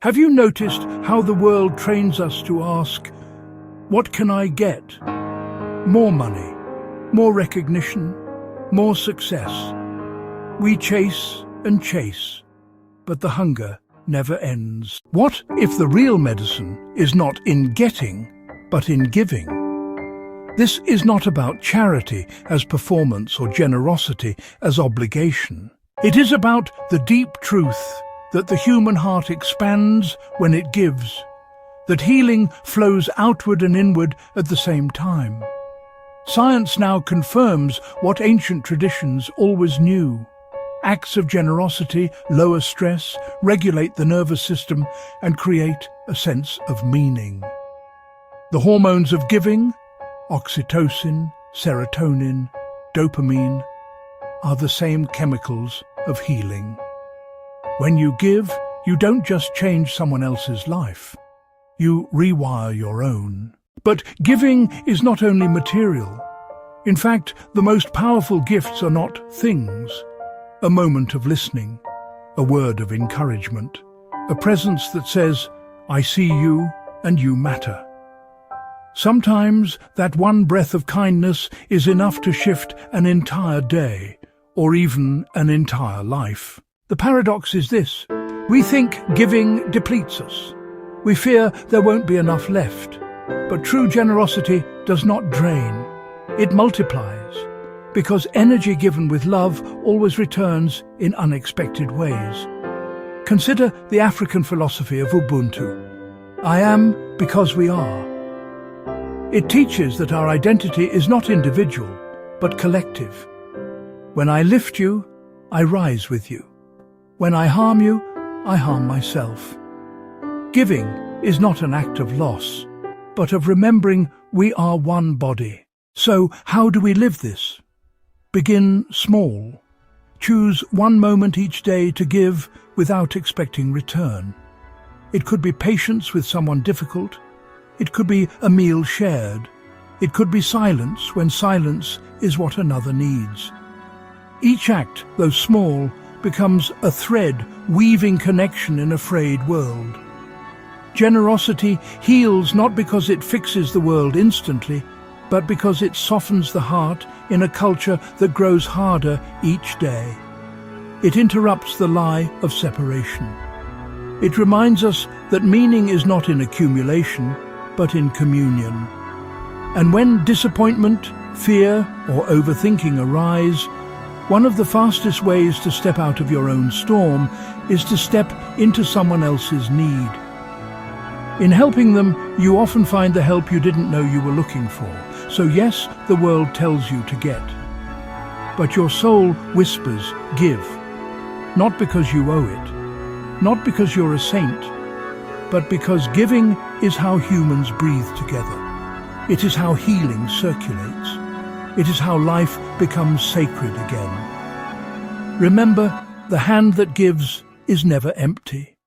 Have you noticed how the world trains us to ask, what can I get? More money, more recognition, more success. We chase and chase, but the hunger never ends. What if the real medicine is not in getting, but in giving? This is not about charity as performance or generosity as obligation. It is about the deep truth that the human heart expands when it gives, that healing flows outward and inward at the same time. Science now confirms what ancient traditions always knew. Acts of generosity lower stress, regulate the nervous system, and create a sense of meaning. The hormones of giving, oxytocin, serotonin, dopamine, are the same chemicals of healing. When you give, you don't just change someone else's life. You rewire your own. But giving is not only material. In fact, the most powerful gifts are not things. A moment of listening, a word of encouragement, a presence that says, I see you and you matter. Sometimes that one breath of kindness is enough to shift an entire day, or even an entire life. The paradox is this: we think giving depletes us. We fear there won't be enough left. But true generosity does not drain. It multiplies, because energy given with love always returns in unexpected ways. Consider the African philosophy of Ubuntu. I am because we are. It teaches that our identity is not individual, but collective. When I lift you, I rise with you. When I harm you, I harm myself. Giving is not an act of loss, but of remembering we are one body. So, how do we live this? Begin small. Choose one moment each day to give without expecting return. It could be patience with someone difficult. It could be a meal shared. It could be silence when silence is what another needs. Each act, though small, becomes a thread weaving connection in a frayed world. Generosity heals not because it fixes the world instantly, but because it softens the heart in a culture that grows harder each day. It interrupts the lie of separation. It reminds us that meaning is not in accumulation, but in communion. And when disappointment, fear, or overthinking arise, one of the fastest ways to step out of your own storm is to step into someone else's need. In helping them, you often find the help you didn't know you were looking for. So yes, the world tells you to get. But your soul whispers, give. Not because you owe it, not because you're a saint, but because giving is how humans breathe together. It is how healing circulates. It is how life becomes sacred again. Remember, the hand that gives is never empty.